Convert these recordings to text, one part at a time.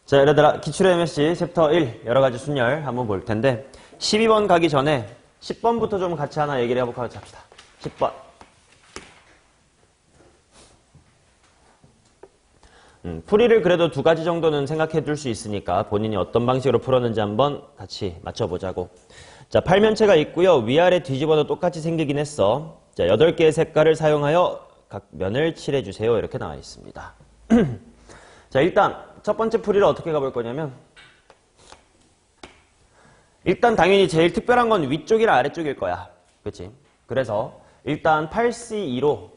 자, 얘들아, 기출 MSC 챕터 1 여러 가지 순열 한번 볼 텐데 12번 가기 전에 10번부터 좀 같이 하나 얘기를 해볼까 합시다. 10번. 풀이를 그래도 두 가지 정도는 생각해 둘 수 있으니까 본인이 어떤 방식으로 풀었는지 한번 같이 맞춰보자고. 자, 팔면체가 있고요. 위아래 뒤집어도 똑같이 생기긴 했어. 자, 8개의 색깔을 사용하여 각 면을 칠해주세요. 이렇게 나와 있습니다. 자, 일단 첫 번째 풀이를 어떻게 가볼 거냐면 일단 당연히 제일 특별한 건 위쪽이랑 아래쪽일 거야. 그치? 그래서 일단 8C2로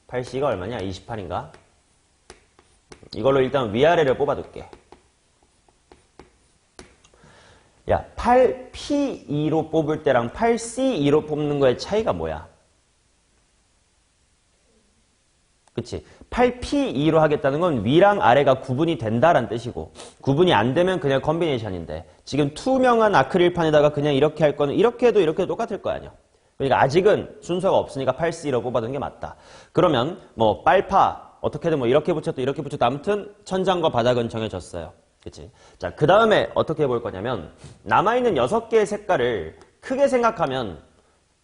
8C가 얼마냐? 28인가? 이걸로 일단 위아래를 뽑아둘게. 야, 8P2로 뽑을 때랑 8C2로 뽑는 거의 차이가 뭐야? 그치? 8P2로 하겠다는 건 위랑 아래가 구분이 된다라는 뜻이고 구분이 안 되면 그냥 컨비네이션인데 지금 투명한 아크릴판에다가 그냥 이렇게 할 거는 이렇게 해도 똑같을 거 아니야. 그러니까 아직은 순서가 없으니까 8C2로 뽑아두는 게 맞다. 그러면 뭐 빨파 어떻게든 뭐 이렇게 붙였도 이렇게 붙였도 아무튼 천장과 바닥은 정해졌어요. 그치? 자, 그 다음에 어떻게 해볼 거냐면 남아있는 6개의 색깔을 크게 생각하면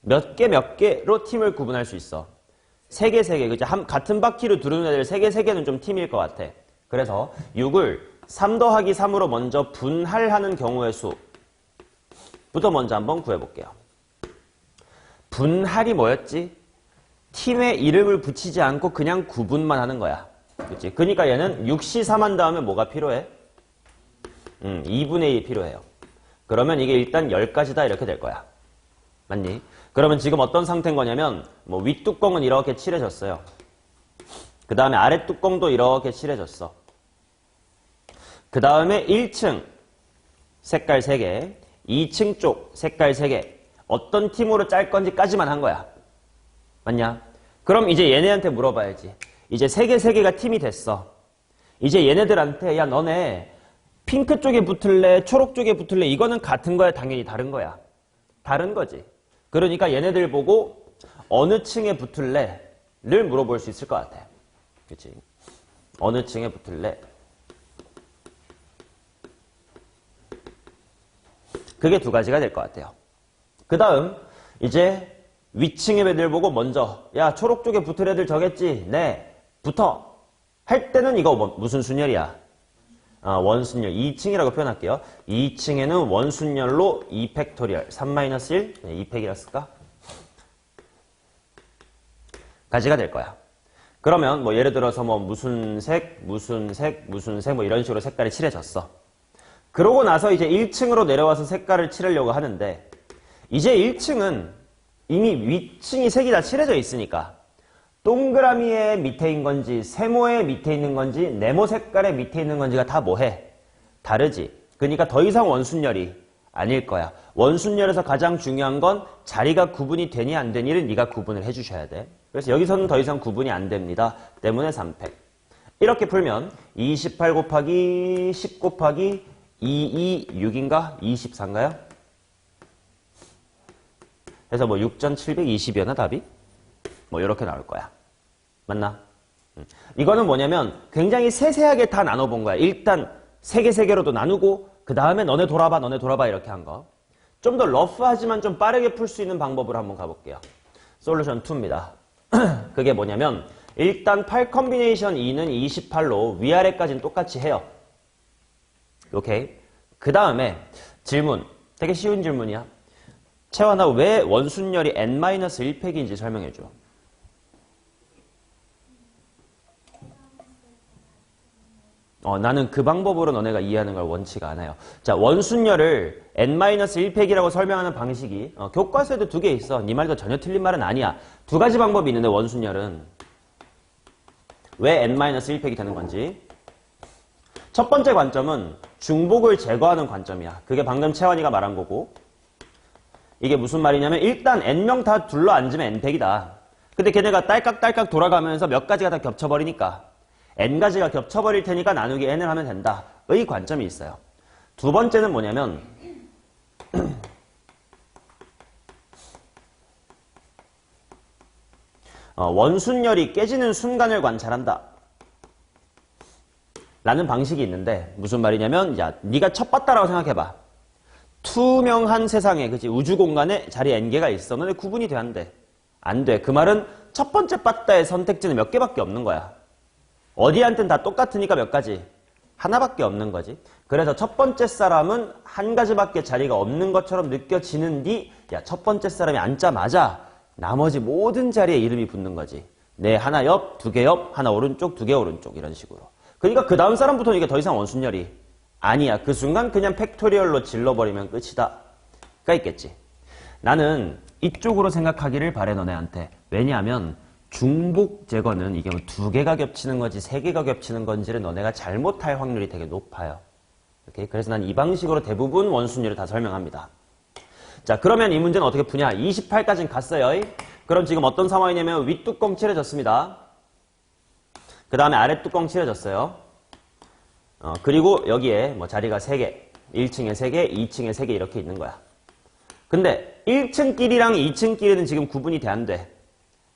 몇 개로 팀을 구분할 수 있어. 3개, 3개. 그치? 같은 바퀴로 두르는 애들 3개, 3개는 좀 팀일 것 같아. 그래서 6을 3 더하기 3으로 먼저 분할하는 경우의 수부터 먼저 한번 구해볼게요. 분할이 뭐였지? 팀의 이름을 붙이지 않고 그냥 구분만 하는 거야. 그치? 그러니까 얘는 6C3 한 다음에 뭐가 필요해? 2분의 1이 필요해요. 그러면 이게 일단 10가지다 이렇게 될 거야. 맞니? 그러면 지금 어떤 상태인 거냐면 뭐 윗뚜껑은 이렇게 칠해졌어요. 그 다음에 아랫뚜껑도 이렇게 칠해졌어. 그 다음에 1층 색깔 3개, 2층 쪽 색깔 3개 어떤 팀으로 짤 건지까지만 한 거야. 맞냐? 그럼 이제 얘네한테 물어봐야지. 이제 3개가 팀이 됐어. 이제 얘네들한테 야 너네 핑크 쪽에 붙을래? 초록 쪽에 붙을래? 이거는 같은 거야? 당연히 다른 거야. 다른 거지. 그러니까 얘네들 보고 어느 층에 붙을래? 를 물어볼 수 있을 것 같아. 그치? 어느 층에 붙을래? 그게 두 가지가 될 것 같아요. 그 다음 이제 위층의 애들 보고 먼저 야 초록 쪽에 붙을 애들 저겠지? 네. 붙어. 할 때는 이거 무슨 순열이야? 원순열. 2층이라고 표현할게요. 2층에는 원순열로 2팩토리얼 3-1 2팩이라 쓸까? 가지가 될 거야. 그러면 뭐 예를 들어서 뭐 무슨 색 뭐 이런 식으로 색깔이 칠해졌어. 그러고 나서 이제 1층으로 내려와서 색깔을 칠하려고 하는데 이제 1층은 이미 위층이 색이 다 칠해져 있으니까 동그라미의 밑에인 건지 세모의 밑에 있는 건지 네모 색깔의 밑에 있는 건지가 다 뭐해? 다르지. 그러니까 더 이상 원순열이 아닐 거야. 원순열에서 가장 중요한 건 자리가 구분이 되니 안 되니를 네가 구분을 해주셔야 돼. 그래서 여기서는 더 이상 구분이 안 됩니다. 때문에 3팩. 이렇게 풀면 28 곱하기 10 곱하기 226인가? 24인가요? 그래서 뭐 6,720이었나 답이? 뭐 이렇게 나올 거야. 맞나? 이거는 뭐냐면 굉장히 세세하게 다 나눠본 거야. 일단 3개로도 나누고 그 다음에 너네 돌아봐 이렇게 한 거. 좀 더 러프하지만 좀 빠르게 풀 수 있는 방법으로 한번 가볼게요. 솔루션 2입니다. 그게 뭐냐면 일단 8 컨비네이션 2는 28로 위아래까지는 똑같이 해요. 오케이? 그 다음에 질문. 되게 쉬운 질문이야. 채원아 왜 원순열이 n-1팩인지 설명해줘. 나는 그 방법으로 너네가 이해하는 걸 원치가 않아요. 자, 원순열을 n-1팩이라고 설명하는 방식이 교과서에도 2개 있어. 네 말도 전혀 틀린 말은 아니야. 2가지 방법이 있는데 원순열은 왜 n-1팩이 되는 건지. 첫 번째 관점은 중복을 제거하는 관점이야. 그게 방금 채원이가 말한 거고. 이게 무슨 말이냐면 일단 n명 다 둘러 앉으면 n팩이다. 근데 걔네가 딸깍딸깍 돌아가면서 몇 가지가 다 겹쳐버리니까 n가지가 겹쳐버릴 테니까 나누기 n을 하면 된다. 의 관점이 있어요. 두 번째는 뭐냐면 원순열이 깨지는 순간을 관찰한다. 라는 방식이 있는데 무슨 말이냐면 야 네가 첫 봤다라고 생각해봐. 투명한 세상에 그치 우주 공간에 자리에 n개가 있어. 너네 구분이 돼 안 돼? 안 돼. 그 말은 첫 번째 봤다의 선택지는 몇 개밖에 없는 거야. 어디한테는 다 똑같으니까 몇 가지? 하나밖에 없는 거지. 그래서 첫 번째 사람은 한 가지밖에 자리가 없는 것처럼 느껴지는디 야, 첫 번째 사람이 앉자마자 나머지 모든 자리에 이름이 붙는 거지. 네, 하나 옆, 두 개 옆, 하나 오른쪽, 두 개 오른쪽 이런 식으로. 그러니까 그 다음 사람부터는 이게 더 이상 원순열이 아니야. 그 순간 그냥 팩토리얼로 질러버리면 끝이다. 가 있겠지. 나는 이쪽으로 생각하기를 바래 너네한테. 왜냐하면 중복 제거는 이게 뭐 두 개가 겹치는 건지 세 개가 겹치는 건지를 너네가 잘못할 확률이 되게 높아요. 오케이? 그래서 난 이 방식으로 대부분 원순열을 다 설명합니다. 자, 그러면 이 문제는 어떻게 푸냐? 28까지는 갔어요. 그럼 지금 어떤 상황이냐면 윗뚜껑 칠해졌습니다. 그 다음에 아랫뚜껑 칠해졌어요. 그리고 여기에 뭐 자리가 3개, 1층에 3개, 2층에 3개 이렇게 있는 거야. 근데 1층끼리랑 2층끼리는 지금 구분이 돼 안 돼?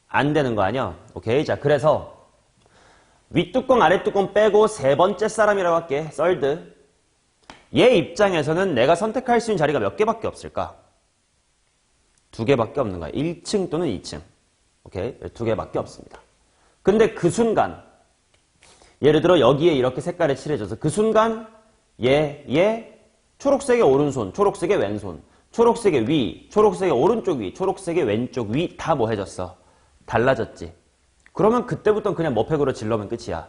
안 되는 거 아니야? 오케이. 자, 그래서 윗뚜껑, 아랫뚜껑 빼고 세 번째 사람이라고 할게. 썰드. 얘 입장에서는 내가 선택할 수 있는 자리가 몇 개밖에 없을까? 2개밖에 없는 거야. 1층 또는 2층. 오케이? 2개밖에 없습니다. 근데 그 순간 예를 들어 여기에 이렇게 색깔이 칠해져서 그 순간 얘 초록색의 오른손, 초록색의 왼손, 초록색의 위, 초록색의 오른쪽 위, 초록색의 왼쪽 위 다 뭐 해졌어? 달라졌지. 그러면 그때부터는 그냥 뭐 팩으로 질러면 끝이야.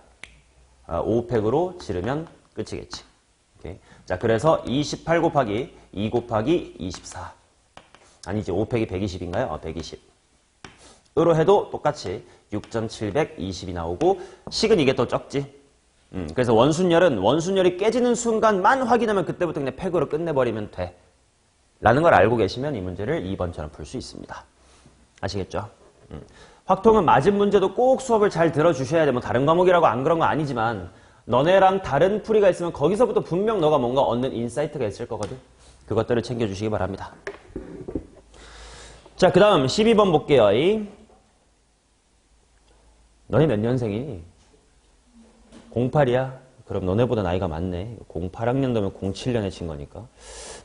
5팩으로 지르면 끝이겠지. 오케이. 자, 그래서 28 곱하기 2 곱하기 24. 아니지, 5팩이 120인가요? 120. 으로 해도 똑같이 6,720이 나오고 식은 이게 더 적지. 그래서 원순열이 깨지는 순간만 확인하면 그때부터 그냥 팩으로 끝내버리면 돼. 라는 걸 알고 계시면 이 문제를 2번처럼 풀 수 있습니다. 아시겠죠? 확통은 맞은 문제도 꼭 수업을 잘 들어주셔야 돼. 뭐 다른 과목이라고 안 그런 건 아니지만 너네랑 다른 풀이가 있으면 거기서부터 분명 너가 뭔가 얻는 인사이트가 있을 거거든. 그것들을 챙겨주시기 바랍니다. 자, 그 다음 12번 볼게요. 너네 몇 년생이니? 08이야? 그럼 너네보다 나이가 많네. 08학년도면 07년에 친 거니까.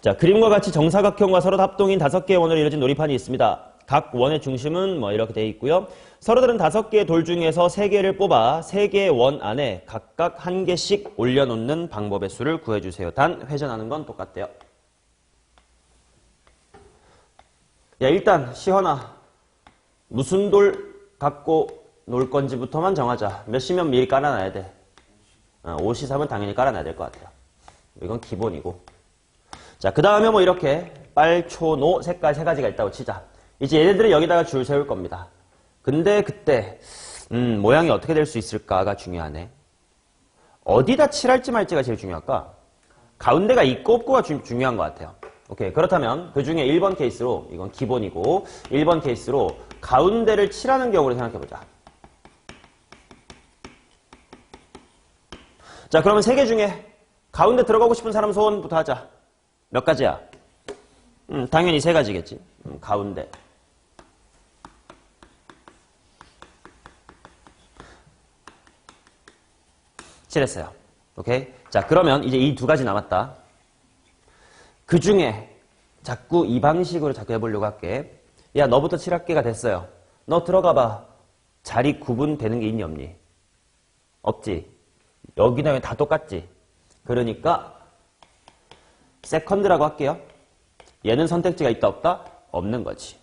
자, 그림과 같이 정사각형과 서로 합동인 5개의 원으로 이루어진 놀이판이 있습니다. 각 원의 중심은 뭐 이렇게 되어 있고요. 서로들은 5개의 돌 중에서 3개를 뽑아 3개의 원 안에 각각 1개씩 올려놓는 방법의 수를 구해주세요. 단 회전하는 건 똑같대요. 야, 일단 시헌아, 무슨 돌 갖고 놀 건지부터만 정하자. 몇 시면 미리 깔아놔야 돼. 5시3은 당연히 깔아놔야 될 것 같아요. 이건 기본이고. 자, 그 다음에 뭐 이렇게 빨, 초, 노 색깔 3가지가 있다고 치자. 이제 얘네들을 여기다가 줄 세울 겁니다. 근데 그때 모양이 어떻게 될 수 있을까가 중요하네. 어디다 칠할지 말지가 제일 중요할까? 가운데가 있고 없고가 중요한 것 같아요. 오케이. 그렇다면 그 중에 1번 케이스로, 이건 기본이고 1번 케이스로 가운데를 칠하는 경우를 생각해보자. 자, 그러면 3개 중에 가운데 들어가고 싶은 사람 소원부터 하자. 몇 가지야? 당연히 3가지겠지. 가운데. 칠했어요. 오케이? 자, 그러면 이제 이 2가지 남았다. 그 중에 자꾸 이 방식으로 자꾸 해보려고 할게. 야, 너부터 칠할게가 됐어요. 너 들어가봐. 자리 구분되는 게 있니 없니? 없지. 여기나 여기 다 똑같지. 그러니까 세컨드라고 할게요. 얘는 선택지가 있다 없다? 없는 거지.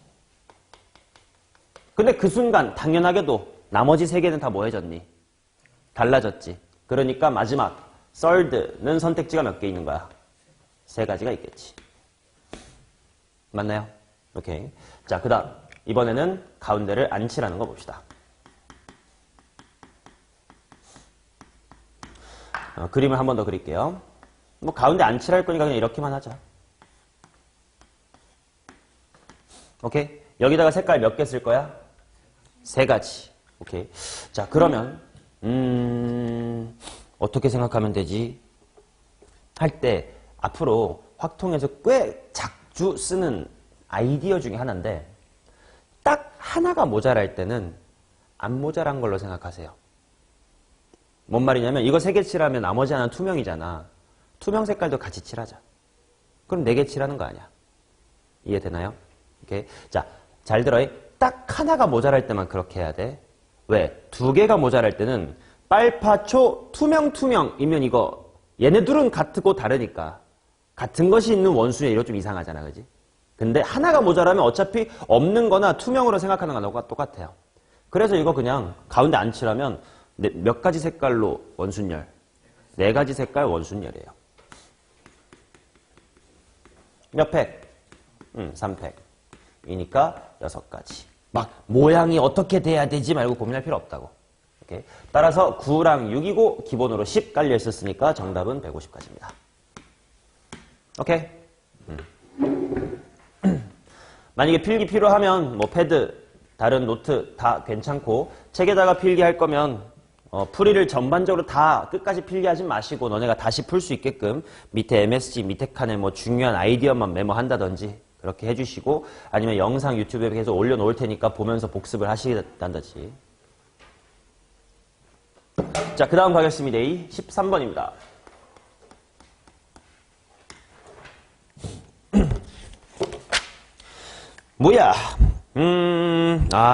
근데 그 순간 당연하게도 나머지 3개는 다 뭐 해졌니? 달라졌지. 그러니까 마지막 third는 선택지가 몇 개 있는 거야? 3가지가 있겠지. 맞나요? 오케이. 자, 그 다음 이번에는 가운데를 안 칠하는 거 봅시다. 그림을 한 번 더 그릴게요. 뭐 가운데 안 칠할 거니까 그냥 이렇게만 하자. 오케이? 여기다가 색깔 몇 개 쓸 거야? 3가지. 오케이. 자, 그러면 어떻게 생각하면 되지? 할 때 앞으로 확통에서 꽤 자주 쓰는 아이디어 중에 하나인데 딱 하나가 모자랄 때는 안 모자란 걸로 생각하세요. 뭔 말이냐면 이거 3개 칠하면 나머지 하나는 투명이잖아. 투명 색깔도 같이 칠하자. 그럼 4개 칠하는 거 아니야. 이해되나요? 오케이. 자, 잘 들어. 딱 하나가 모자랄 때만 그렇게 해야 돼. 왜? 2개가 모자랄 때는 빨파초 투명이면 이거 얘네 둘은 같고 다르니까 같은 것이 있는 원수에 이거 좀 이상하잖아. 그지? 근데 하나가 모자라면 어차피 없는 거나 투명으로 생각하는 거나 똑같아요. 그래서 이거 그냥 가운데 안 칠하면 몇 가지 색깔로 원순열? 4가지 색깔 원순열이에요. 몇 팩? 3팩. 이니까 6가지. 막 모양이 어떻게 돼야 되지 말고 고민할 필요 없다고. 오케이. 따라서 9랑 6이고 기본으로 10 깔려 있었으니까 정답은 150가지입니다. 오케이. 만약에 필기 필요하면 뭐 패드, 다른 노트 다 괜찮고 책에다가 필기할 거면 풀이를 전반적으로 다 끝까지 필기하지 마시고 너네가 다시 풀 수 있게끔 밑에 MSG 밑에 칸에 뭐 중요한 아이디어만 메모한다든지 그렇게 해주시고 아니면 영상 유튜브에 계속 올려놓을 테니까 보면서 복습을 하시단다지. 자, 그 다음 가겠습니다. 13번입니다. 뭐야?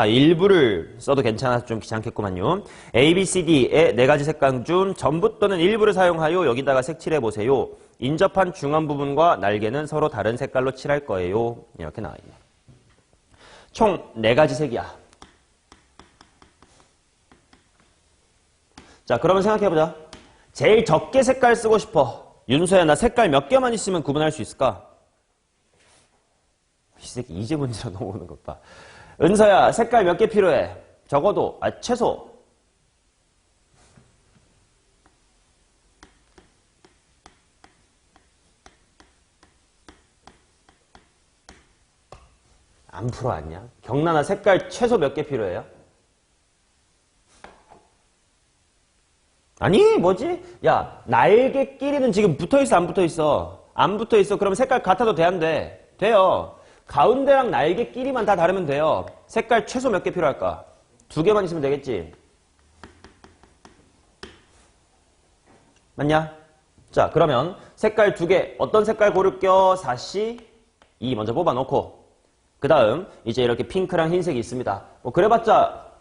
일부를 써도 괜찮아서 좀 귀찮겠구만요. A, B, C, D의 4가지 색깔 중 전부 또는 일부를 사용하여 여기다가 색칠해보세요. 인접한 중앙 부분과 날개는 서로 다른 색깔로 칠할 거예요. 이렇게 나와있네. 총 4가지 색이야. 자, 그러면 생각해보자. 제일 적게 색깔 쓰고 싶어. 윤서야, 나 색깔 몇 개만 있으면 구분할 수 있을까? 이 새끼 이제 문제로 넘어오는 것 봐. 은서야, 색깔 몇 개 필요해? 적어도, 최소. 안 풀어왔냐? 경란아, 색깔 최소 몇 개 필요해요? 아니, 뭐지? 야, 날개끼리는 지금 붙어있어, 안 붙어있어? 안 붙어있어. 그러면 색깔 같아도 돼, 안 돼? 돼요. 가운데랑 날개끼리만 다 다르면 돼요. 색깔 최소 몇 개 필요할까? 2개만 있으면 되겠지? 맞냐? 자, 그러면 색깔 2개. 어떤 색깔 고를게요? 4C, 2 먼저 뽑아놓고 그 다음 이제 이렇게 핑크랑 흰색이 있습니다. 뭐 그래봤자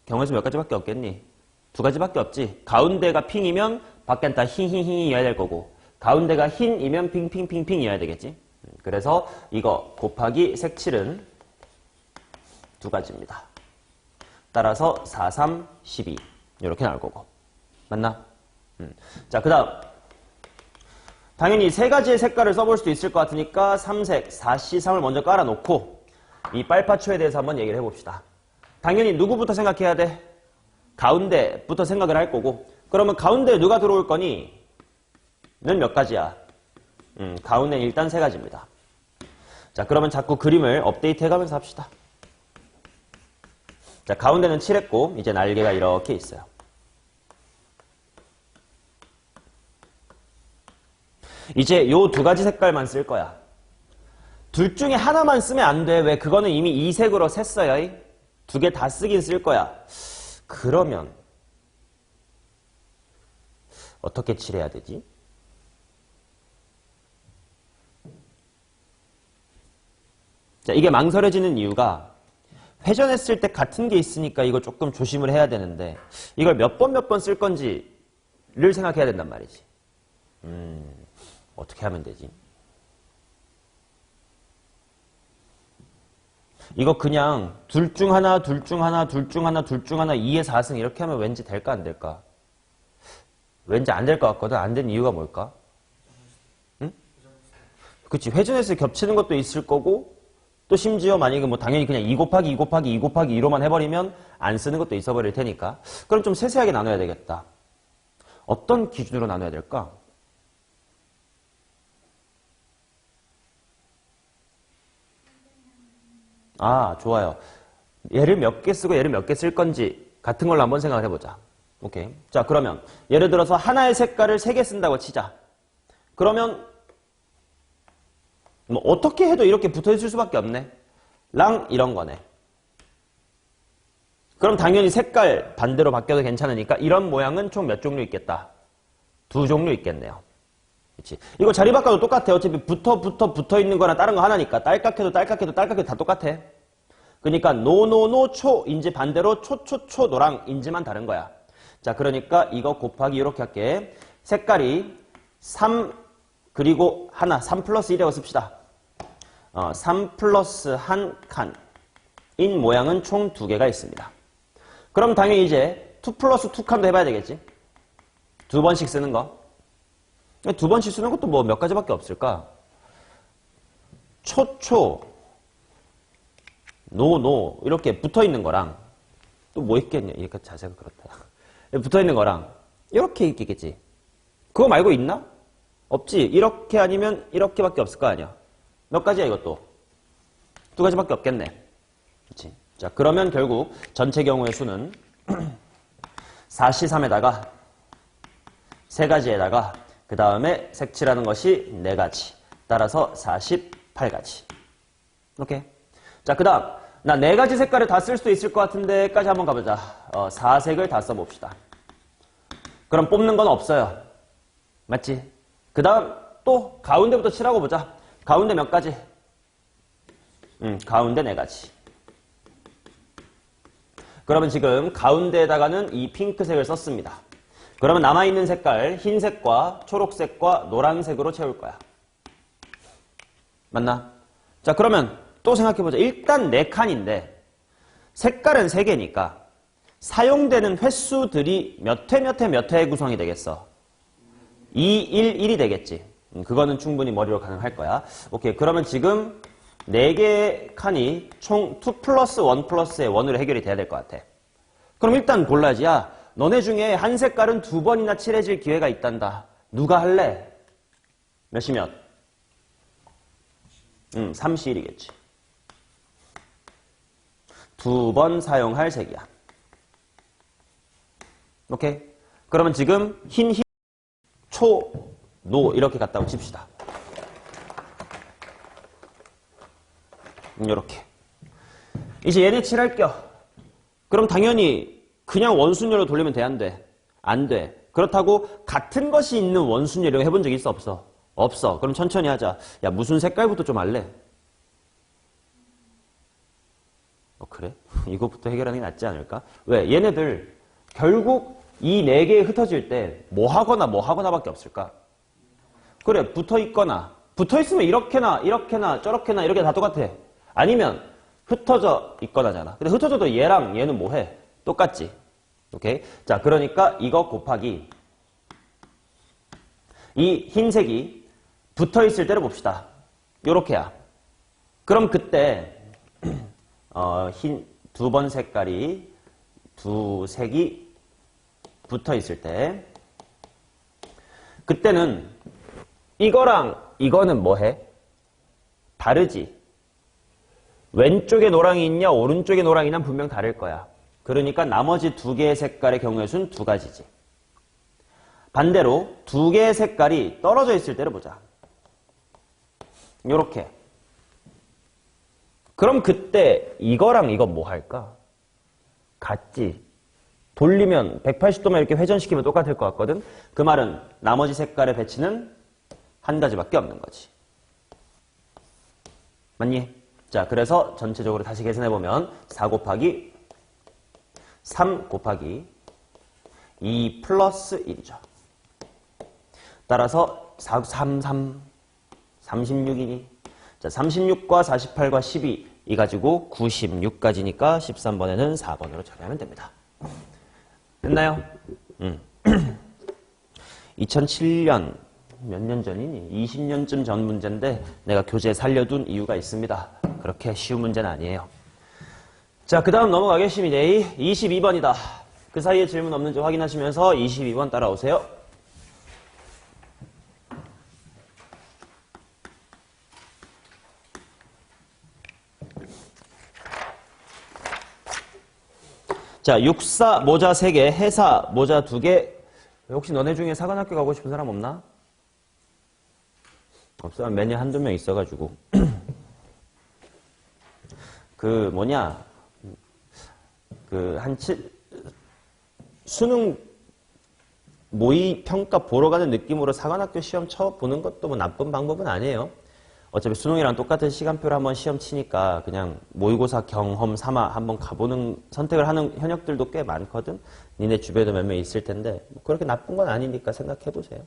경우에서 몇 가지밖에 없겠니? 2가지밖에 없지. 가운데가 핑이면 밖엔 다 흰이어야 될 거고 가운데가 흰이면 핑이어야 되겠지. 그래서 이거 곱하기 색칠은 2가지입니다. 따라서 4, 3, 12 이렇게 나올 거고. 맞나? 자, 그 다음 당연히 3가지의 색깔을 써볼 수도 있을 것 같으니까 3색 4C3을 먼저 깔아놓고 이 빨파초에 대해서 한번 얘기를 해봅시다. 당연히 누구부터 생각해야 돼? 가운데부터 생각을 할 거고 그러면 가운데에 누가 들어올 거니? 는 몇 가지야? 가운데는 일단 3가지입니다. 자, 그러면 자꾸 그림을 업데이트 해가면서 합시다. 자, 가운데는 칠했고 이제 날개가 이렇게 있어요. 이제 요 2가지 색깔만 쓸 거야. 둘 중에 하나만 쓰면 안 돼. 왜? 그거는 이미 이 색으로 샜어요. 2개 다 쓰긴 쓸 거야. 그러면 어떻게 칠해야 되지? 자, 이게 망설여지는 이유가 회전했을 때 같은 게 있으니까 이거 조금 조심을 해야 되는데 이걸 몇 번 쓸 건지를 생각해야 된단 말이지. 어떻게 하면 되지? 이거 그냥 둘 중 하나 2의 4승 이렇게 하면 왠지 될까 안 될까? 왠지 안 될 것 같거든. 안 된 이유가 뭘까? 응? 그치. 회전했을 때 겹치는 것도 있을 거고 또 심지어 만약에 뭐 당연히 그냥 2 곱하기 2 곱하기 2 곱하기 2로만 해버리면 안 쓰는 것도 있어버릴 테니까 그럼 좀 세세하게 나눠야 되겠다. 어떤 기준으로 나눠야 될까? 좋아요. 얘를 몇 개 쓰고 얘를 몇 개 쓸 건지 같은 걸로 한번 생각을 해보자. 오케이. 자, 그러면 예를 들어서 하나의 색깔을 3개 쓴다고 치자. 그러면 뭐 어떻게 해도 이렇게 붙어있을 수밖에 없네. 랑 이런 거네. 그럼 당연히 색깔 반대로 바뀌어도 괜찮으니까 이런 모양은 총 몇 종류 있겠다? 2종류 있겠네요. 그치? 이거 자리 바꿔도 똑같아. 어차피 붙어 있는 거나 다른 거 하나니까. 딸깍해도 다 똑같아. 그러니까 노노노초인지 반대로 초초초 노랑인지만 다른 거야. 자, 그러니까 이거 곱하기 이렇게 할게. 색깔이 3 그리고 하나 3 플러스 1이라고 씁시다. 3 플러스 한 칸인 모양은 총 2개가 있습니다. 그럼 당연히 이제 2 플러스 2칸도 해봐야 되겠지. 2번씩 쓰는 거. 2번씩 쓰는 것도 뭐 몇 가지밖에 없을까? 초초, 노노 이렇게 붙어있는 거랑 또 뭐 있겠냐. 이렇게 자세가 그렇다. 붙어있는 거랑 이렇게 있겠지. 그거 말고 있나? 없지. 이렇게 아니면 이렇게밖에 없을 거 아니야. 몇 가지야 이것도? 2가지밖에 없겠네. 그렇지. 자, 그러면 결국 전체 경우의 수는 43에다가 3가지에다가 그 다음에 색칠하는 것이 4가지. 따라서 48가지. 오케이. 자, 그 다음 나 4가지 색깔을 다 쓸 수도 있을 것 같은데까지 한번 가보자. 4색을 다 써봅시다. 그럼 뽑는 건 없어요. 맞지? 그 다음 또 가운데부터 칠하고 보자. 가운데 몇 가지? 가운데 4가지. 그러면 지금 가운데에다가는 이 핑크색을 썼습니다. 그러면 남아있는 색깔 흰색과 초록색과 노란색으로 채울 거야. 맞나? 자, 그러면 또 생각해보자. 일단 4칸인데 색깔은 3개니까 사용되는 횟수들이 몇 회 구성이 되겠어? 2, 1, 1이 되겠지. 그거는 충분히 머리로 가능할 거야. 오케이. 그러면 지금 4개의 칸이 총 2 플러스 1 플러스의 1으로 해결이 돼야 될 것 같아. 그럼 일단 골라야지. 야, 너네 중에 한 색깔은 2번이나 칠해질 기회가 있단다. 누가 할래? 몇이 몇? 3시 1이겠지. 2번 사용할 색이야. 오케이? 그러면 지금 흰, 초, 노 이렇게 갔다고 칩시다. 이렇게. 이제 얘네 칠할게요. 그럼 당연히 그냥 원순열로 돌리면 돼, 안 돼? 안 돼. 그렇다고 같은 것이 있는 원순열이라고 해본 적 있어, 없어? 없어. 그럼 천천히 하자. 야, 무슨 색깔부터 좀 알래? 그래? 이거부터 해결하는 게 낫지 않을까? 왜? 얘네들 결국 이 4개에 흩어질 때 뭐 하거나 밖에 없을까? 그래, 붙어있거나 붙어있으면 이렇게나 저렇게나 이렇게 다 똑같아. 아니면 흩어져 있거나잖아. 근데 흩어져도 얘랑 얘는 뭐해? 똑같지. 오케이? 자, 그러니까 이거 곱하기 이 흰색이 붙어있을 때를 봅시다. 요렇게야. 그럼 그때 흰 2번 색깔이 2색이 붙어있을 때 그때는 이거랑 이거는 뭐해? 다르지. 왼쪽에 노랑이 있냐 오른쪽에 노랑이 있냐는 분명 다를 거야. 그러니까 나머지 2개의 색깔의 경우의 수는 2가지지. 반대로 2개의 색깔이 떨어져 있을 때를 보자. 요렇게. 그럼 그때 이거랑 이거 뭐 할까? 같지. 돌리면 180도만 이렇게 회전시키면 똑같을 것 같거든. 그 말은 나머지 색깔의 배치는 한 가지밖에 없는 거지. 맞니? 자, 그래서 전체적으로 다시 계산해보면 4 곱하기 3 곱하기 2 플러스 1이죠. 따라서 36이니. 자, 36과 48과 12 이 가지고 96까지니까 13번에는 4번으로 처리하면 됩니다. 됐나요? 2007년 몇 년 전이니? 20년쯤 전 문제인데 내가 교재에 살려둔 이유가 있습니다. 그렇게 쉬운 문제는 아니에요. 자, 그 다음 넘어가겠습니다. 22번이다. 그 사이에 질문 없는지 확인하시면서 22번 따라오세요. 자, 육사 모자 3개, 해사 모자 2개. 혹시 너네 중에 사관학교 가고 싶은 사람 없나? 없어. 매년 한두 명 있어가지고. 수능 모의 평가 보러 가는 느낌으로 사관학교 시험 쳐보는 것도 뭐 나쁜 방법은 아니에요. 어차피 수능이랑 똑같은 시간표를 한번 시험 치니까 그냥 모의고사 경험 삼아 한번 가보는 선택을 하는 현역들도 꽤 많거든. 니네 주변에도 몇 명 있을 텐데 뭐 그렇게 나쁜 건 아니니까 생각해보세요.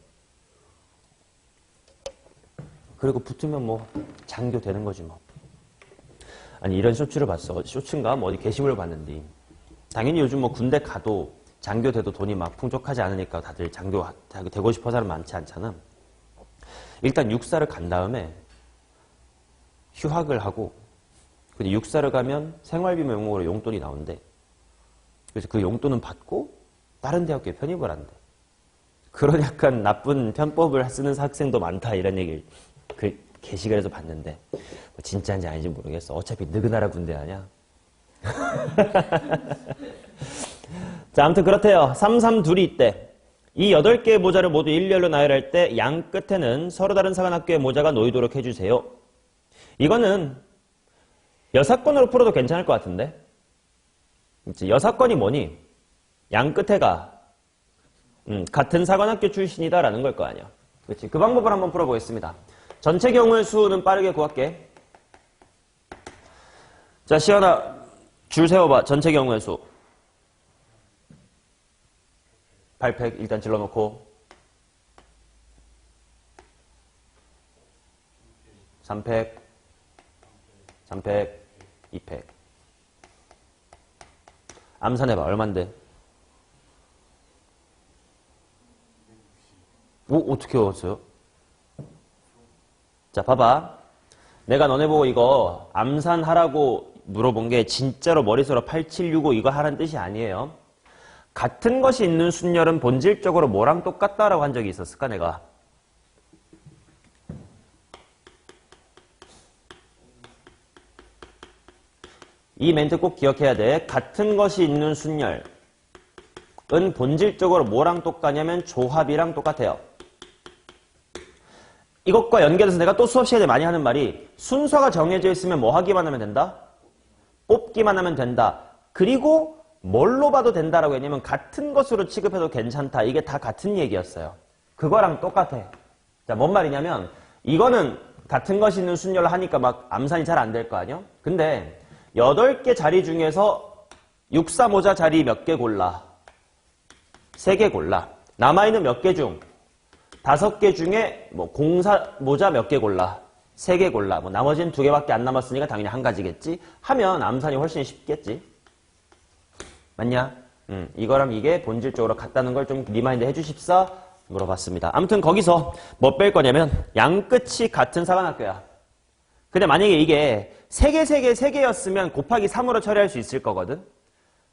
그리고 붙으면 뭐 장교 되는 거지 뭐. 아니 이런 쇼츠를 봤어. 쇼츠인가 뭐 어디 게시물을 봤는데 당연히 요즘 뭐 군대 가도 장교 돼도 돈이 막 풍족하지 않으니까 다들 장교 되고 싶어 사람 많지 않잖아. 일단 육사를 간 다음에 휴학을 하고 근데 육사를 가면 생활비 명목으로 용돈이 나온대. 그래서 그 용돈은 받고 다른 대학교에 편입을 한대. 그런 약간 나쁜 편법을 쓰는 학생도 많다 이런 얘기를 그 게시글에서 봤는데 뭐 진짜인지 아닌지 모르겠어. 어차피 느그나라 군대 아니야. 자, 아무튼 그렇대요. 332이 있대. 이 8개의 모자를 모두 일렬로 나열할 때 양 끝에는 서로 다른 사관학교의 모자가 놓이도록 해주세요. 이거는 여사건으로 풀어도 괜찮을 것 같은데. 여사건이 뭐니? 양 끝에가 같은 사관학교 출신이다라는 걸 거 아니야. 그렇지? 그 방법을 한번 풀어보겠습니다. 전체 경우의 수는 빠르게 구할게. 자, 시연아 줄 세워봐. 전체 경우의 수. 8팩 일단 질러놓고 3팩 3팩 2팩 암산해봐. 얼만데? 오, 어떻게 외웠어요? 자, 봐봐. 내가 너네 보고 이거 암산하라고 물어본 게 진짜로 머릿속으로 8765 이거 하라는 뜻이 아니에요. 같은 것이 있는 순열은 본질적으로 뭐랑 똑같다라고 한 적이 있었을까, 내가? 이 멘트 꼭 기억해야 돼. 같은 것이 있는 순열은 본질적으로 뭐랑 똑같냐면 조합이랑 똑같아요. 이것과 연결해서 내가 또 수업 시간에 많이 하는 말이 순서가 정해져 있으면 뭐 하기만 하면 된다? 뽑기만 하면 된다. 그리고 뭘로 봐도 된다라고 했냐면 같은 것으로 취급해도 괜찮다. 이게 다 같은 얘기였어요. 그거랑 똑같아. 자, 뭔 말이냐면 이거는 같은 것이 있는 순열을 하니까 막 암산이 잘 안 될 거 아니야? 근데 8개 자리 중에서 육사 모자 자리 몇 개 골라? 3개 골라. 남아있는 몇 개 중? 5개 중에 뭐 공사 모자 몇 개 골라? 3개 골라. 뭐 나머지는 2개밖에 안 남았으니까 당연히 한 가지겠지? 하면 암산이 훨씬 쉽겠지? 맞냐? 이거랑 이게 본질적으로 같다는 걸 좀 리마인드 해주십사? 물어봤습니다. 아무튼 거기서 뭐 뺄 거냐면 양 끝이 같은 사관학교야. 근데 만약에 이게 3개였으면 곱하기 3으로 처리할 수 있을 거거든?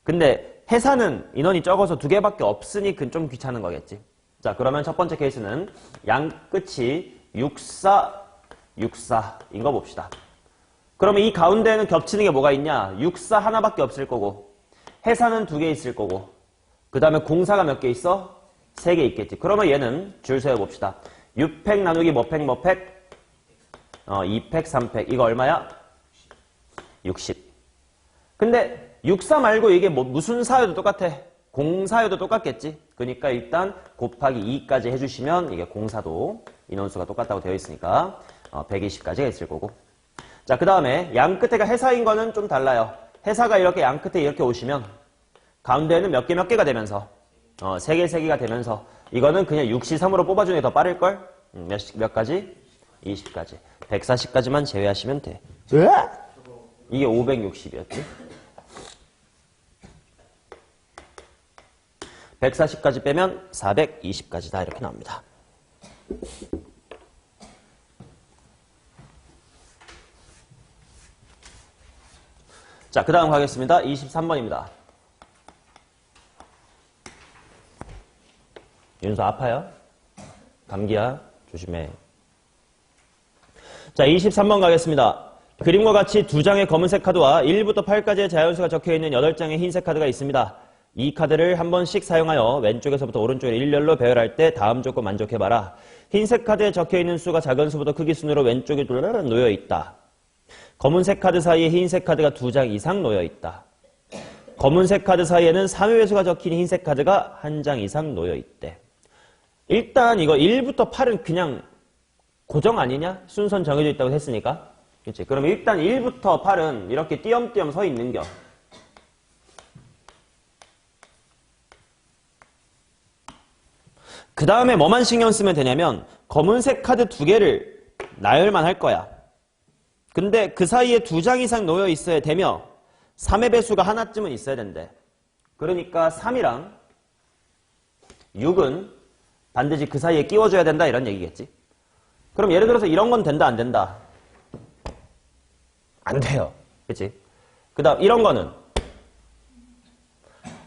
근데 해사는 인원이 적어서 2개밖에 없으니 그건 좀 귀찮은 거겠지. 자, 그러면 첫 번째 케이스는 양 끝이 64인 거 봅시다. 그러면 이 가운데에는 겹치는 게 뭐가 있냐? 64 하나밖에 없을 거고 해사는 2개 있을 거고 그 다음에 공사가 몇 개 있어? 3개 있겠지. 그러면 얘는 줄 세워봅시다. 6팩 나누기 뭐 팩? 2팩, 3팩. 이거 얼마야? 60. 근데 64 말고 이게 뭐 무슨 사여도 똑같아. 공사여도 똑같겠지. 그러니까 일단 곱하기 2까지 해주시면 이게 공사도 인원수가 똑같다고 되어 있으니까 120까지가 있을 거고. 자, 그 다음에 양 끝에가 해사인 거는 좀 달라요. 해사가 이렇게 양 끝에 이렇게 오시면 가운데에는 몇 개가 되면서 3개, 3개가 되면서 이거는 그냥 63으로 뽑아주는 게 더 빠를걸? 몇 가지? 20까지. 140까지만 제외하시면 돼. 이게 560이었지? 140까지 빼면 420까지다 이렇게 나옵니다. 자, 그 다음 가겠습니다. 23번입니다. 윤서 아파요? 감기야? 조심해. 자, 23번 가겠습니다. 그림과 같이 2장의 검은색 카드와 1부터 8까지의 자연수가 적혀있는 8장의 흰색 카드가 있습니다. 이 카드를 한 번씩 사용하여 왼쪽에서부터 오른쪽으로 일렬로 배열할 때 다음 조건 만족해봐라. 흰색 카드에 적혀있는 수가 작은 수부터 크기 순으로 왼쪽에 놓여있다. 검은색 카드 사이에 흰색 카드가 2장 이상 놓여있다. 검은색 카드 사이에는 3의 배수가 적힌 흰색 카드가 한 장 이상 놓여 있대. 일단 이거 1부터 8은 그냥 고정 아니냐? 순서는 정해져 있다고 했으니까. 그치? 그럼 일단 1부터 8은 이렇게 띄엄띄엄 서 있는겨. 그 다음에 뭐만 신경 쓰면 되냐면 검은색 카드 2개를 나열만 할 거야. 근데 그 사이에 2장 이상 놓여 있어야 되며 3의 배수가 하나쯤은 있어야 된대. 그러니까 3이랑 6은 반드시 그 사이에 끼워줘야 된다 이런 얘기겠지. 그럼 예를 들어서 이런 건 된다 안 된다? 안 돼요. 그치? 그 다음 이런 거는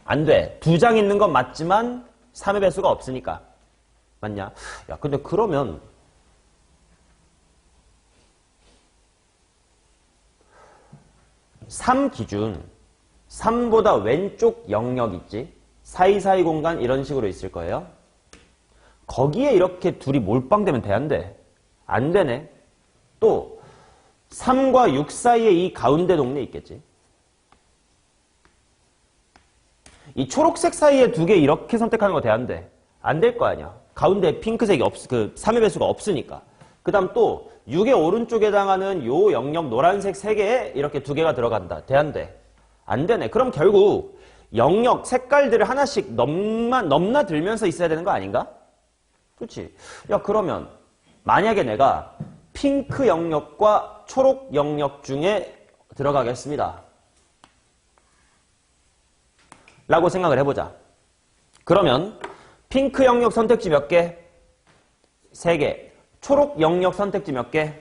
안 돼. 2장 있는 건 맞지만 3의 배수가 없으니까. 맞냐? 야, 근데 그러면 3 기준 3보다 왼쪽 영역 있지? 사이사이 공간 이런 식으로 있을 거예요. 거기에 이렇게 둘이 몰빵되면 돼, 안 돼? 안 되네. 또 3과 6 사이에 이 가운데 동네 있겠지? 이 초록색 사이에 2개 이렇게 선택하는 거 돼, 안 돼? 안 될 거 아니야. 가운데 핑크색이 3의 배수가 없으니까. 그 다음 또 6의 오른쪽에 해당하는 요 영역 노란색 3개에 이렇게 2개가 들어간다. 돼, 안 돼? 안 되네. 그럼 결국 영역 색깔들을 하나씩 넘나들면서 있어야 되는 거 아닌가? 그렇지? 야, 그러면 만약에 내가 핑크 영역과 초록 영역 중에 들어가겠습니다. 라고 생각을 해보자. 그러면 핑크 영역 선택지 몇 개? 3개. 초록 영역 선택지 몇 개?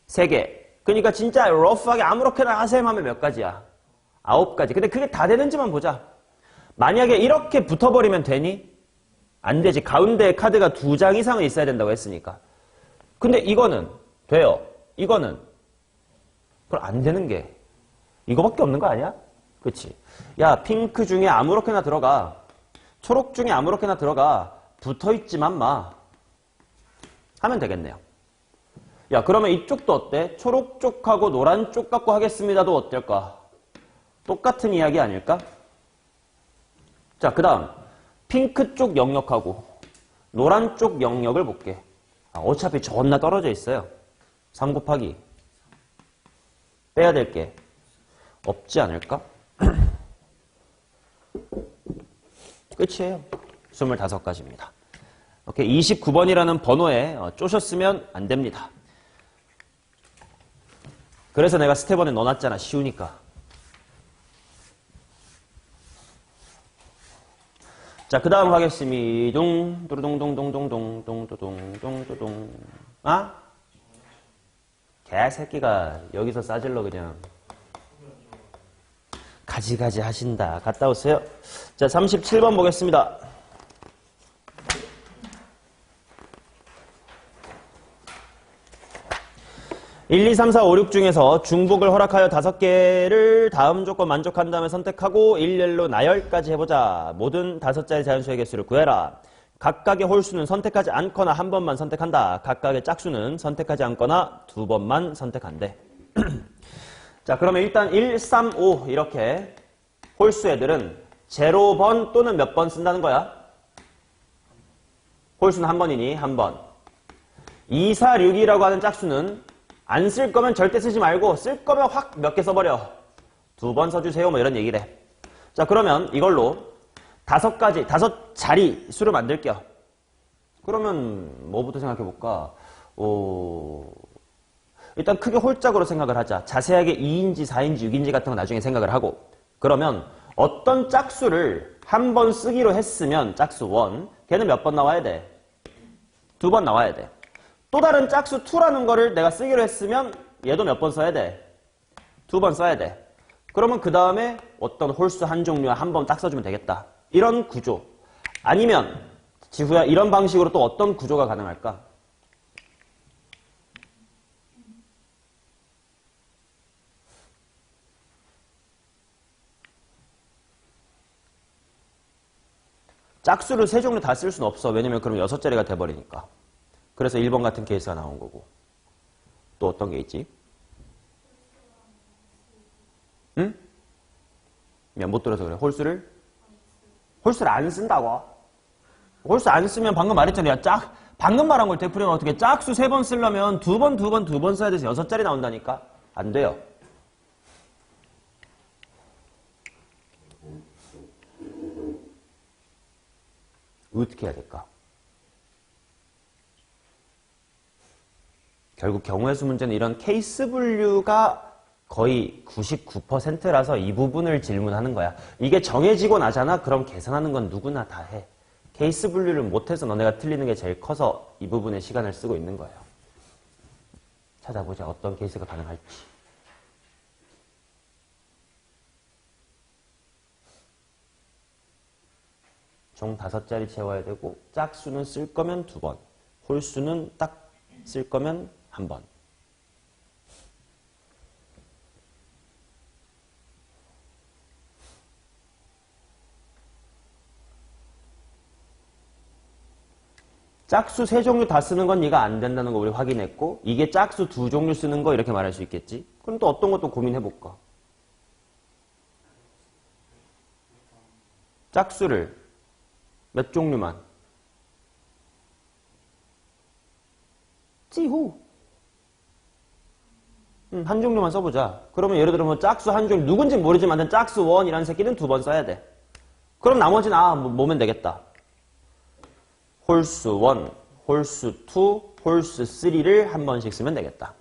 3개. 그러니까 진짜 러프하게 아무렇게나 하셈 하면 몇 가지야? 9가지. 근데 그게 다 되는지만 보자. 만약에 이렇게 붙어버리면 되니? 안 되지. 가운데에 카드가 2장 이상은 있어야 된다고 했으니까. 근데 이거는 돼요. 이거는 그럼 안 되는 게 이거밖에 없는 거 아니야? 그치? 야, 핑크 중에 아무렇게나 들어가. 초록 중에 아무렇게나 들어가. 붙어있지만 마. 하면 되겠네요. 야, 그러면 이쪽도 어때? 초록 쪽하고 노란 쪽 갖고 하겠습니다도 어떨까? 똑같은 이야기 아닐까? 자, 그 다음 핑크 쪽 영역하고 노란 쪽 영역을 볼게. 어차피 존나 떨어져 있어요. 3 곱하기 빼야 될 게 없지 않을까? 끝이에요. 25가지입니다. 오케이, 29번이라는 번호에 쪼셨으면 안 됩니다. 그래서 내가 스텝 1에 넣어놨잖아. 쉬우니까. 자, 그 다음 가겠습니다. 둥두루둥둥둥둥둥둥두둥둥두둥. 아? 개새끼가 여기서 싸질러 그냥. 가지가지 하신다. 갔다 오세요. 자, 37번 보겠습니다. (1, 2, 3, 4, 5, 6) 중에서 중복을 허락하여 5개를 다음 조건 만족한 다음에 선택하고 일렬로 나열까지 해보자. 모든 5자리 자연수의 개수를 구해라. 각각의 홀수는 선택하지 않거나 한 번만 선택한다. 각각의 짝수는 선택하지 않거나 2번만 선택한대. 자, 그러면 일단 1, 3, 5 이렇게 홀수 애들은 0번 또는 몇 번 쓴다는 거야? 홀수는 한 번이니 한 번. 2, 4, 6이라고 하는 짝수는 안 쓸 거면 절대 쓰지 말고 쓸 거면 확 몇 개 써버려. 2번 써주세요. 뭐 이런 얘기를 해. 자, 그러면 이걸로 5가지, 5자리 수를 만들게요. 그러면 뭐부터 생각해볼까? 일단 크게 홀짝으로 생각을 하자. 자세하게 2인지 4인지 6인지 같은 거 나중에 생각을 하고. 그러면 어떤 짝수를 한 번 쓰기로 했으면 짝수 1, 걔는 몇 번 나와야 돼? 2번 나와야 돼. 또 다른 짝수 2라는 거를 내가 쓰기로 했으면 얘도 몇 번 써야 돼? 2번 써야 돼. 그러면 그 다음에 어떤 홀수 한 종류에 한 번 딱 써주면 되겠다. 이런 구조. 아니면 지후야 이런 방식으로 또 어떤 구조가 가능할까? 짝수를 3종류 다 쓸 수는 없어. 왜냐면 그럼 6자리가 돼버리니까. 그래서 1번 같은 케이스가 나온 거고. 또 어떤 게 있지? 응? 못 들어서 그래. 홀수를 안 쓴다고. 홀수 안 쓰면 방금 말했잖아요. 방금 말한 걸 되풀이면 어떻게 짝수 3번 쓰려면 2번 써야 돼서 6자리 나온다니까. 안 돼요. 어떻게 해야 될까? 결국 경우의 수 문제는 이런 케이스 분류가 거의 99%라서 이 부분을 질문하는 거야. 이게 정해지고 나잖아? 그럼 계산하는 건 누구나 다 해. 케이스 분류를 못해서 너네가 틀리는 게 제일 커서 이 부분에 시간을 쓰고 있는 거예요. 찾아보자. 어떤 케이스가 가능할지. 총 5자리 채워야 되고 짝수는 쓸 거면 2번, 홀수는 딱 쓸 거면 1번. 짝수 3종류 다 쓰는 건 네가 안 된다는 거 우리 확인했고 이게 짝수 2종류 쓰는 거 이렇게 말할 수 있겠지. 그럼 또 어떤 것도 고민해볼까? 짝수를 몇 종류만? 찌후. 한 종류만 써보자. 그러면 예를 들어 뭐 짝수 한 종류, 누군지 모르지만 짝수 1이라는 새끼는 2번 써야 돼. 그럼 나머지는 뭐면 되겠다. 홀수 1, 홀수 2, 홀수 3를 한 번씩 쓰면 되겠다.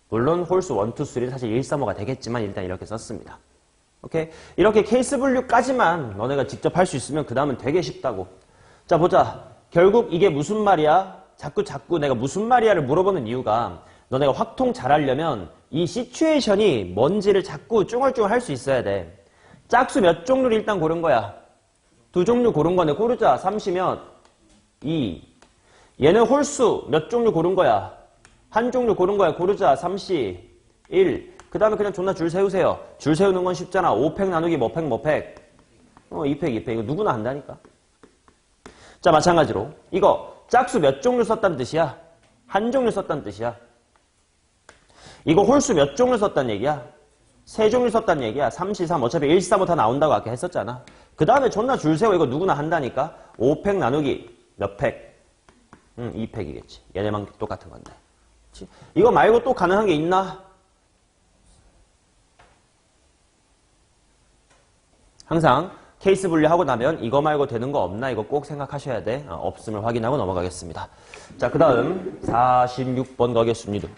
물론 홀수 1, 2, 3는 사실 1, 3, 5가 되겠지만 일단 이렇게 썼습니다. 오케이? 이렇게 케이스 분류까지만 너네가 직접 할 수 있으면 그 다음은 되게 쉽다고. 자 보자. 결국 이게 무슨 말이야? 자꾸 내가 무슨 말이야를 물어보는 이유가 너네가 확통 잘하려면 이 시츄에이션이 뭔지를 자꾸 쭝얼쭝얼 할 수 있어야 돼. 짝수 몇 종류를 일단 고른 거야? 2종류 고른 거네. 고르자. 3시면 2. 얘는 홀수 몇 종류 고른 거야? 한 종류 고른 거야. 고르자. 3시 1. 그 다음에 그냥 존나 줄 세우세요. 줄 세우는 건 쉽잖아. 5팩 나누기 뭐팩 2팩. 이거 누구나 한다니까. 자 마찬가지로 이거 짝수 몇 종류 썼다는 뜻이야? 한 종류 썼다는 뜻이야. 이거 홀수 몇 종류 썼다는 얘기야? 3종류 썼다는 얘기야. 3시 3 어차피 1, 4, 5 다 나온다고 아까 했었잖아. 그 다음에 존나 줄 세워. 이거 누구나 한다니까. 5팩 나누기 몇 팩? 2팩이겠지. 얘네만 똑같은 건데. 그치? 이거 말고 또 가능한 게 있나? 항상 케이스 분류하고 나면 이거 말고 되는 거 없나 이거 꼭 생각하셔야 돼. 없음을 확인하고 넘어가겠습니다. 자, 그 다음 46번 가겠습니다.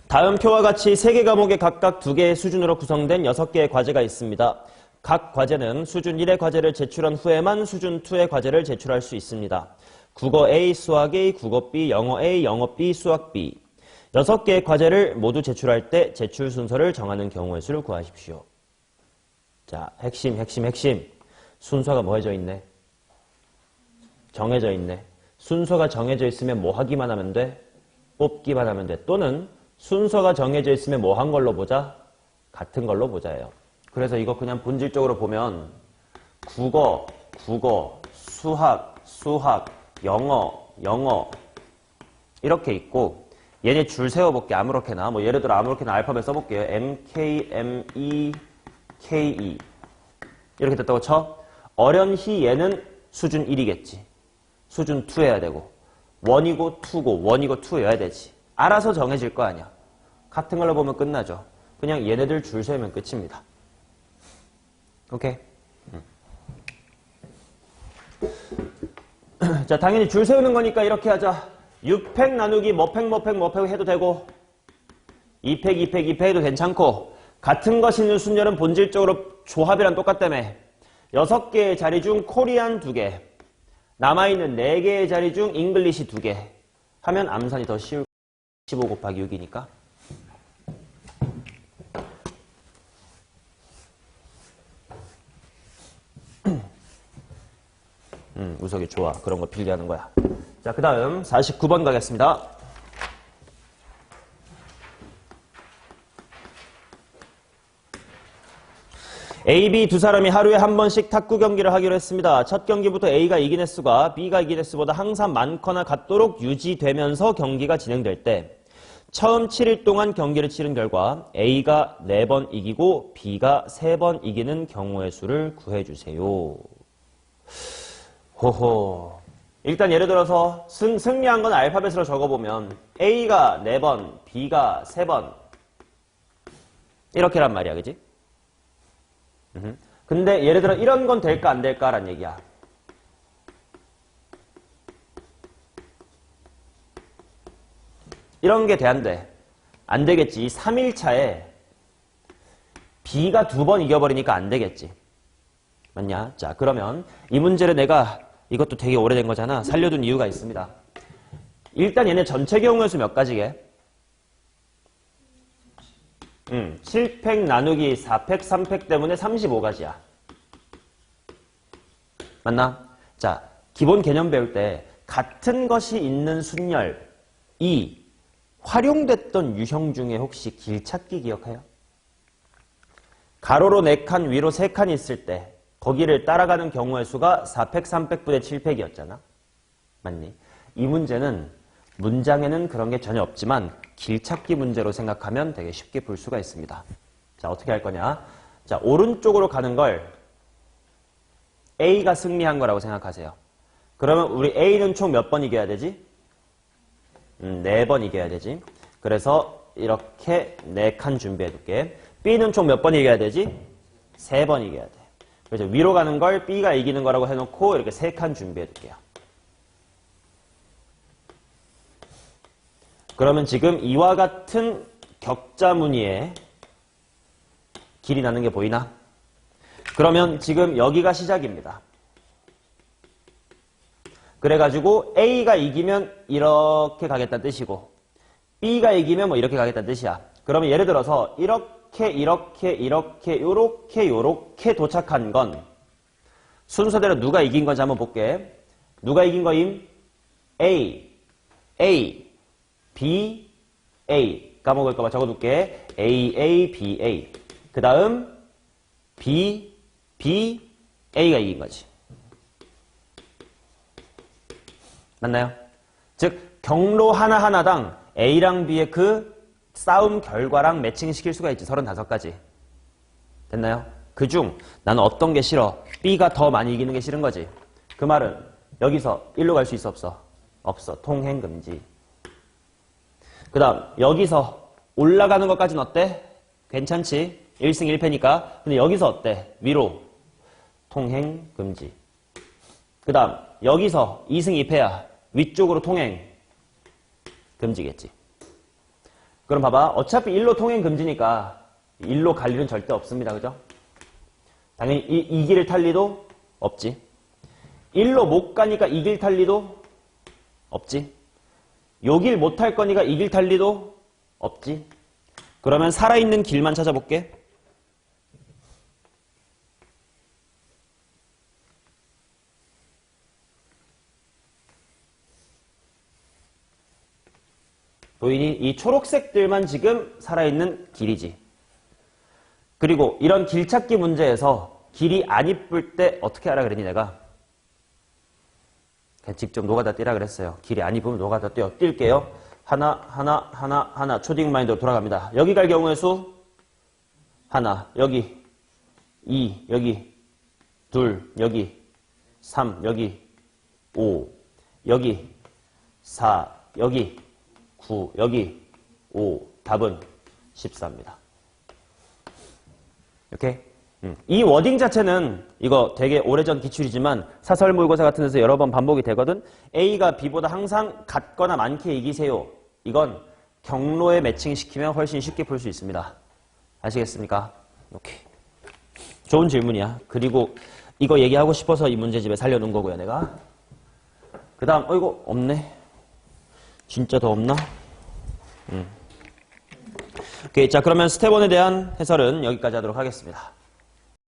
다음 표와 같이 3개 과목에 각각 2개의 수준으로 구성된 6개의 과제가 있습니다. 각 과제는 수준 1의 과제를 제출한 후에만 수준 2의 과제를 제출할 수 있습니다. 국어 A, 수학 A, 국어 B, 영어 A, 영어 B, 수학 B. 6개의 과제를 모두 제출할 때 제출 순서를 정하는 경우의 수를 구하십시오. 자, 핵심. 순서가 뭐 해져 있네? 정해져 있네. 순서가 정해져 있으면 뭐 하기만 하면 돼? 뽑기만 하면 돼. 또는 순서가 정해져 있으면 뭐 한 걸로 보자? 같은 걸로 보자예요. 그래서 이거 그냥 본질적으로 보면 국어, 수학, 영어 이렇게 있고 얘네 줄 세워볼게. 아무렇게나. 뭐 예를 들어 아무렇게나 알파벳 써볼게요. MK, ME, KE 이렇게 됐다고 쳐. 어련히 얘는 수준 1이겠지. 수준 2 해야 되고 1이고 2고 1이고 2여야 되지. 알아서 정해질 거 아니야. 같은 걸로 보면 끝나죠. 그냥 얘네들 줄 세우면 끝입니다. 오케이? 자, 당연히 줄 세우는 거니까 이렇게 하자. 6팩 나누기 뭐팩 해도 되고 2팩 해도 괜찮고 같은 것이 있는 순열은 본질적으로 조합이랑 똑같다며. 6개의 자리 중 코리안 2개 남아있는 4개의 자리 중 잉글리시 2개 하면 암산이 더 쉬울 15 곱하기 6이니까. 우석이 좋아. 그런 거 필기하는 거야. 자, 그 다음 49번 가겠습니다. A, B 두 사람이 하루에 한 번씩 탁구 경기를 하기로 했습니다. 첫 경기부터 A가 이긴 횟수가 B가 이긴 횟수보다 항상 많거나 같도록 유지되면서 경기가 진행될 때 처음 7일 동안 경기를 치른 결과 A가 4번 이기고 B가 3번 이기는 경우의 수를 구해주세요. 호호. 일단 예를 들어서 승리한 건 알파벳으로 적어보면 A가 4번, B가 3번 이렇게란 말이야, 그지? 근데 예를 들어 이런 건 될까 안 될까란 얘기야. 이런 게 돼 안 돼? 안 되겠지. 3일차에 B가 2번 이겨버리니까 안 되겠지. 맞냐? 자, 그러면 이 문제를 내가 이것도 되게 오래된 거잖아. 살려둔 이유가 있습니다. 일단 얘네 전체 경우의 수 몇 가지게? 7팩 나누기 4팩, 3팩 때문에 35가지야. 맞나? 자, 기본 개념 배울 때 같은 것이 있는 순열이 활용됐던 유형 중에 혹시 길찾기 기억해요? 가로로 4칸, 위로 3칸 있을 때 거기를 따라가는 경우의 수가 4팩, 3팩분의 7팩이었잖아. 맞니? 이 문제는 문장에는 그런 게 전혀 없지만 길찾기 문제로 생각하면 되게 쉽게 풀 수가 있습니다. 자, 어떻게 할 거냐? 자, 오른쪽으로 가는 걸 A가 승리한 거라고 생각하세요. 그러면 우리 A는 총 몇 번 이겨야 되지? 4번 이겨야 되지. 그래서 이렇게 4칸 준비해 둘게. B는 총 몇 번 이겨야 되지? 3번 이겨야 돼. 그래서 위로 가는 걸 B가 이기는 거라고 해놓고 이렇게 3칸 준비해 둘게요. 그러면 지금 이와 같은 격자 무늬에 길이 나는 게 보이나? 그러면 지금 여기가 시작입니다. 그래가지고 A가 이기면 이렇게 가겠다는 뜻이고 B가 이기면 뭐 이렇게 가겠다는 뜻이야. 그러면 예를 들어서 이렇게 요렇게 도착한 건 순서대로 누가 이긴 건지 한번 볼게. 누가 이긴 거임? A, B, A. 까먹을까봐 적어둘게. A, B, A. 그 다음 B, A가 이긴 거지. 맞나요? 즉 경로 하나하나당 A랑 B의 그 싸움 결과랑 매칭시킬 수가 있지. 35가지. 됐나요? 그중 나는 어떤 게 싫어? B가 더 많이 이기는 게 싫은 거지. 그 말은 여기서 1로 갈 수 있어 없어? 없어. 통행 금지. 그 다음 여기서 올라가는 것까지는 어때? 괜찮지? 1승 1패니까. 근데 여기서 어때? 위로 통행 금지. 그 다음 여기서 2승 2패야. 위쪽으로 통행 금지겠지. 그럼 봐봐. 어차피 1로 통행 금지니까 1로 갈 일은 절대 없습니다. 그죠? 당연히 이 길을 탈 리도 없지. 1로 못 가니까 이 길 탈 리도 없지. 요 길 못 탈 거니까 이 길 탈 리도 없지. 그러면 살아있는 길만 찾아볼게. 보이니? 이 초록색들만 지금 살아있는 길이지. 그리고 이런 길찾기 문제에서 길이 안 이쁠 때 어떻게 하라 그랬니 내가? 그냥 직접 노가다 뛰라 그랬어요. 길이 안 이쁘면 노가다 뛰어. 뛸게요. 하나. 초딩 마인드로 돌아갑니다. 여기 갈 경우의 수 하나, 여기 2, 여기 둘, 여기 3, 여기 5, 여기 4, 여기 9, 여기 5. 답은 14입니다. 오케이? 이 워딩 자체는 이거 되게 오래전 기출이지만 사설 모의고사 같은 데서 여러 번 반복이 되거든. A가 B보다 항상 같거나 많게 이기세요. 이건 경로에 매칭시키면 훨씬 쉽게 풀 수 있습니다. 아시겠습니까? 오케이. 좋은 질문이야. 그리고 이거 얘기하고 싶어서 이 문제집에 살려놓은 거고요, 내가. 그 다음, 이거 없네. 진짜 더 없나? 오케이. 자, 그러면 스텝 1에 대한 해설은 여기까지 하도록 하겠습니다.